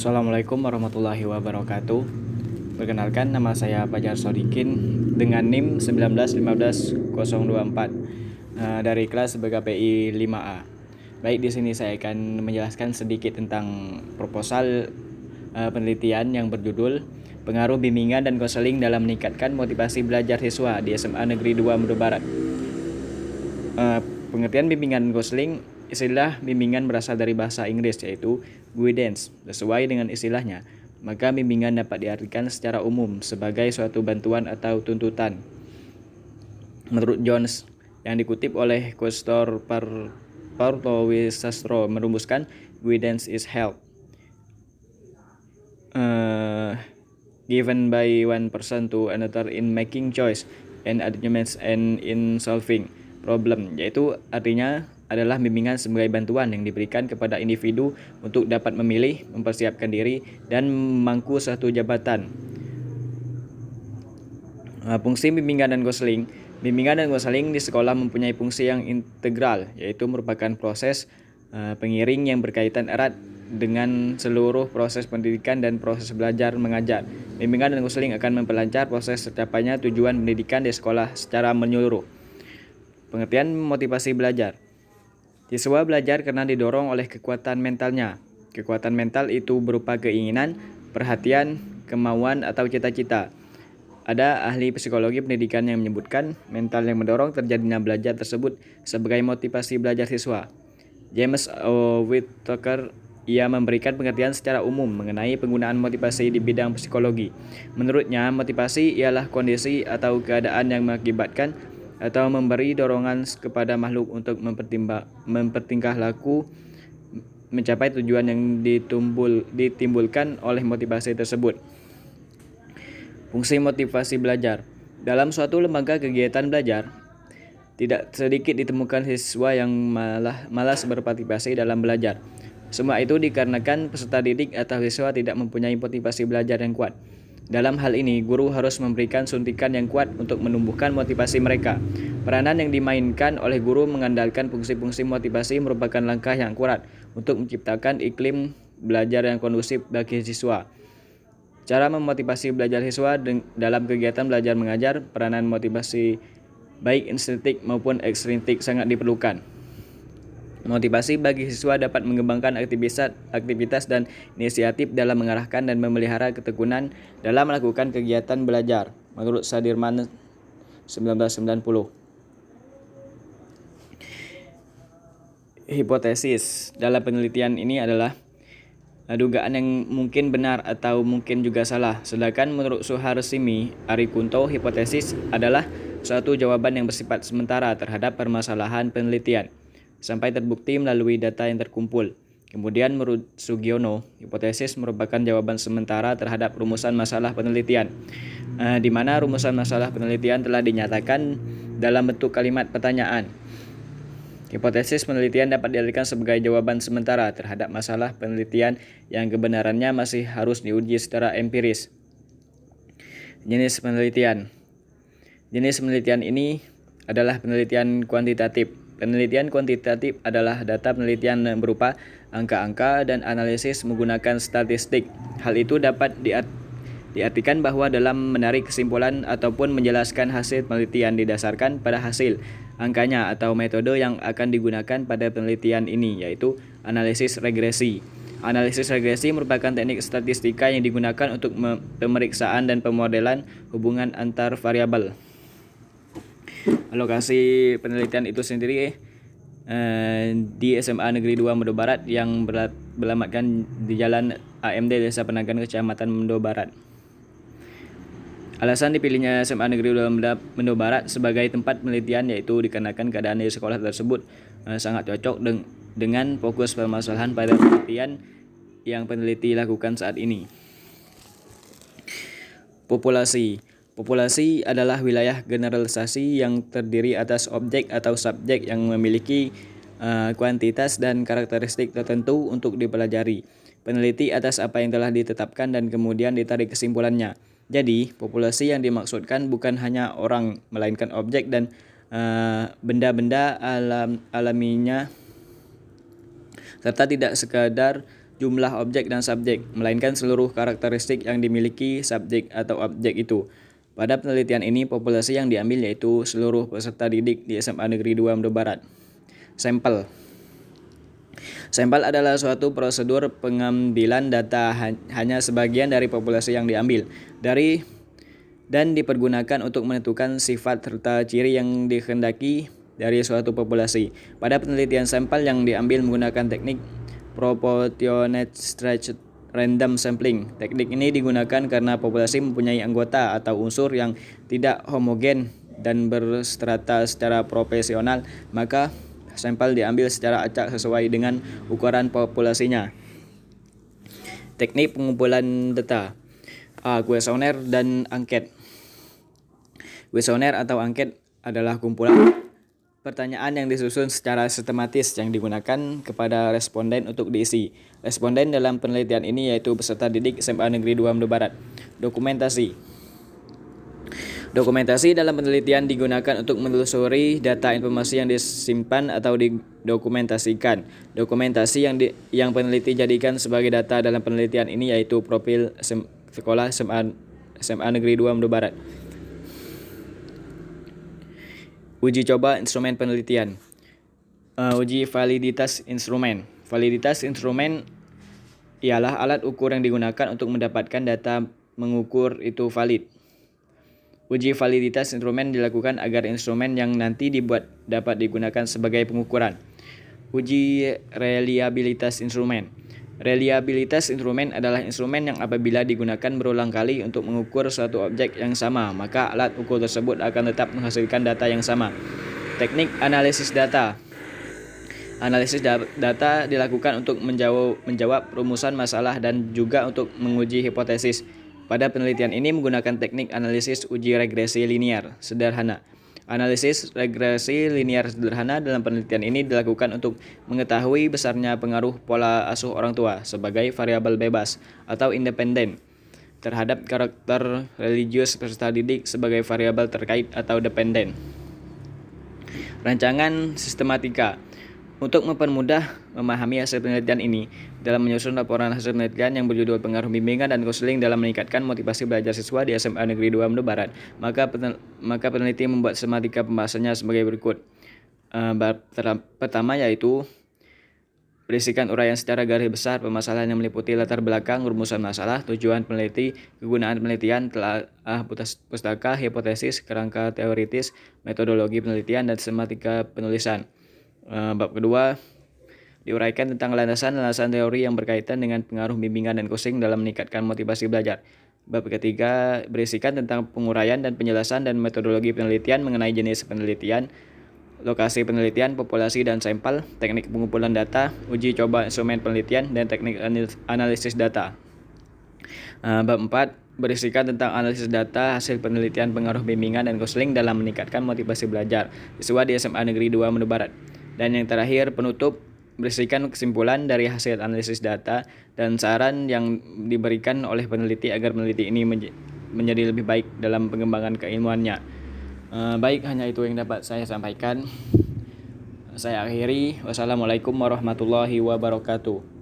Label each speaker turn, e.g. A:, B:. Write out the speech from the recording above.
A: Assalamualaikum warahmatullahi wabarakatuh. Perkenalkan, nama saya Fajar Sodikin dengan NIM 1915024 dari kelas BKPI 5A. Baik, di sini saya akan menjelaskan sedikit tentang proposal penelitian yang berjudul Pengaruh Bimbingan dan Konseling dalam Meningkatkan Motivasi Belajar Siswa di SMA Negeri 2 Medan Barat. Pengertian bimbingan dan konseling. Istilah bimbingan berasal dari bahasa Inggris yaitu guidance. Sesuai dengan istilahnya, maka bimbingan dapat diartikan secara umum sebagai suatu bantuan atau tuntutan. Menurut Jones, yang dikutip oleh Questor Partowisastro merumuskan guidance is help given by one person to another in making choice and adjustments and in solving problem, yaitu artinya adalah bimbingan sebagai bantuan yang diberikan kepada individu untuk dapat memilih, mempersiapkan diri, dan memangku suatu jabatan. Fungsi bimbingan dan konseling. Bimbingan dan konseling di sekolah mempunyai fungsi yang integral, yaitu merupakan proses pengiring yang berkaitan erat dengan seluruh proses pendidikan dan proses belajar mengajar. Bimbingan dan konseling akan memperlancar proses tercapainya tujuan pendidikan di sekolah secara menyeluruh. Pengertian motivasi belajar. Siswa belajar karena didorong oleh kekuatan mentalnya. Kekuatan mental itu berupa keinginan, perhatian, kemauan, atau cita-cita. Ada ahli psikologi pendidikan yang menyebutkan mental yang mendorong terjadinya belajar tersebut sebagai motivasi belajar siswa. James O. Whittaker ia memberikan pengertian secara umum mengenai penggunaan motivasi di bidang psikologi. Menurutnya, motivasi ialah kondisi atau keadaan yang mengakibatkan atau memberi dorongan kepada makhluk untuk mempertingkah laku mencapai tujuan yang ditimbulkan oleh motivasi tersebut. Fungsi motivasi belajar. Dalam suatu lembaga kegiatan belajar, tidak sedikit ditemukan siswa yang malas berpartisipasi dalam belajar. Semua itu dikarenakan peserta didik atau siswa tidak mempunyai motivasi belajar yang kuat. Dalam hal ini, guru harus memberikan suntikan yang kuat untuk menumbuhkan motivasi mereka. Peranan yang dimainkan oleh guru mengandalkan fungsi-fungsi motivasi merupakan langkah yang akurat untuk menciptakan iklim belajar yang kondusif bagi siswa. Cara memotivasi belajar siswa dalam kegiatan belajar mengajar, peranan motivasi baik intrinsik maupun ekstrinsik sangat diperlukan. Motivasi bagi siswa dapat mengembangkan aktivitas dan inisiatif dalam mengarahkan dan memelihara ketekunan dalam melakukan kegiatan belajar. Menurut Sadirman 1990. Hipotesis dalam penelitian ini adalah dugaan yang mungkin benar atau mungkin juga salah. Sedangkan menurut Suharsimi Arikunto, hipotesis adalah suatu jawaban yang bersifat sementara terhadap permasalahan penelitian sampai terbukti melalui data yang terkumpul. Kemudian menurut Sugiono, hipotesis merupakan jawaban sementara terhadap rumusan masalah penelitian, di mana rumusan masalah penelitian telah dinyatakan dalam bentuk kalimat pertanyaan. Hipotesis penelitian dapat diartikan sebagai jawaban sementara terhadap masalah penelitian yang kebenarannya masih harus diuji secara empiris. Jenis penelitian. Jenis penelitian ini adalah penelitian kuantitatif. Penelitian kuantitatif adalah data penelitian yang berupa angka-angka dan analisis menggunakan statistik. Hal itu dapat diartikan bahwa dalam menarik kesimpulan ataupun menjelaskan hasil penelitian didasarkan pada hasil angkanya atau metode yang akan digunakan pada penelitian ini, yaitu analisis regresi. Analisis regresi merupakan teknik statistika yang digunakan untuk pemeriksaan dan pemodelan hubungan antar variabel. Lokasi penelitian itu sendiri di SMA Negeri 2 Medan Barat yang beralamatkan di Jalan AMD Desa Penagan, Kecamatan Medan Barat. Alasan dipilihnya SMA Negeri 2 Medan Barat sebagai tempat penelitian yaitu dikarenakan keadaan di sekolah tersebut sangat cocok dengan fokus permasalahan pada penelitian yang peneliti lakukan saat ini. Populasi adalah wilayah generalisasi yang terdiri atas objek atau subjek yang memiliki kuantitas dan karakteristik tertentu untuk dipelajari. Peneliti atas apa yang telah ditetapkan dan kemudian ditarik kesimpulannya. Jadi, populasi yang dimaksudkan bukan hanya orang, melainkan objek dan benda-benda alaminya, serta tidak sekadar jumlah objek dan subjek, melainkan seluruh karakteristik yang dimiliki subjek atau objek itu. Pada penelitian ini, populasi yang diambil yaitu seluruh peserta didik di SMA Negeri 2 Mendo Barat. Sampel. Sampel adalah suatu prosedur pengambilan data hanya sebagian dari populasi yang diambil dan dipergunakan untuk menentukan sifat serta ciri yang dikehendaki dari suatu populasi. Pada penelitian sampel yang diambil menggunakan teknik proportionate stretched random sampling. Teknik ini digunakan karena populasi mempunyai anggota atau unsur yang tidak homogen dan berstrata secara proporsional, maka sampel diambil secara acak sesuai dengan ukuran populasinya. Teknik pengumpulan data. Kuesioner dan angket. Kuesioner atau angket adalah kumpulan pertanyaan yang disusun secara sistematis yang digunakan kepada responden untuk diisi. Responden dalam penelitian ini yaitu peserta didik SMA Negeri 2 Mendo Barat. Dokumentasi. Dokumentasi dalam penelitian digunakan untuk menelusuri data informasi yang disimpan atau didokumentasikan. Dokumentasi yang peneliti jadikan sebagai data dalam penelitian ini yaitu profil sekolah SMA Negeri 2 Mendo Barat. Uji coba instrumen penelitian. Uji validitas instrumen. Validitas instrumen ialah alat ukur yang digunakan untuk mendapatkan data mengukur itu valid. Uji validitas instrumen dilakukan agar instrumen yang nanti dibuat dapat digunakan sebagai pengukuran. Uji reliabilitas instrumen. Reliabilitas instrumen adalah instrumen yang apabila digunakan berulang kali untuk mengukur suatu objek yang sama, maka alat ukur tersebut akan tetap menghasilkan data yang sama. Teknik analisis data. Analisis data dilakukan untuk menjawab rumusan masalah dan juga untuk menguji hipotesis. Pada penelitian ini menggunakan teknik analisis uji regresi linear sederhana. Analisis regresi linear sederhana dalam penelitian ini dilakukan untuk mengetahui besarnya pengaruh pola asuh orang tua sebagai variabel bebas atau independen terhadap karakter religius peserta didik sebagai variabel terkait atau dependen. Rancangan sistematika. Untuk mempermudah memahami hasil penelitian ini, dalam menyusun laporan hasil penelitian yang berjudul Pengaruh Bimbingan dan Konseling dalam Meningkatkan Motivasi Belajar Siswa di SMA Negeri 2 Mendo Barat, maka peneliti membuat sistematika pembahasannya sebagai berikut. Pertama yaitu berisikan uraian secara garis besar permasalahan yang meliputi latar belakang, rumusan masalah, tujuan peneliti, kegunaan penelitian, telah pustaka, hipotesis, kerangka teoritis, metodologi penelitian, dan sistematika penulisan. Bab kedua, diuraikan tentang landasan teori yang berkaitan dengan pengaruh bimbingan dan konseling dalam meningkatkan motivasi belajar. Bab ketiga, berisikan tentang penguraian dan penjelasan dan metodologi penelitian mengenai jenis penelitian, lokasi penelitian, populasi dan sampel, teknik pengumpulan data, uji coba instrumen penelitian, dan teknik analisis data. Bab 4, berisikan tentang analisis data hasil penelitian pengaruh bimbingan dan konseling dalam meningkatkan motivasi belajar siswa di SMA Negeri 2 Mendo Barat. Dan yang terakhir, penutup, berisikan kesimpulan dari hasil analisis data dan saran yang diberikan oleh peneliti agar peneliti ini menjadi lebih baik dalam pengembangan keilmuannya. Baik, hanya itu yang dapat saya sampaikan. Saya akhiri. Wassalamualaikum warahmatullahi wabarakatuh.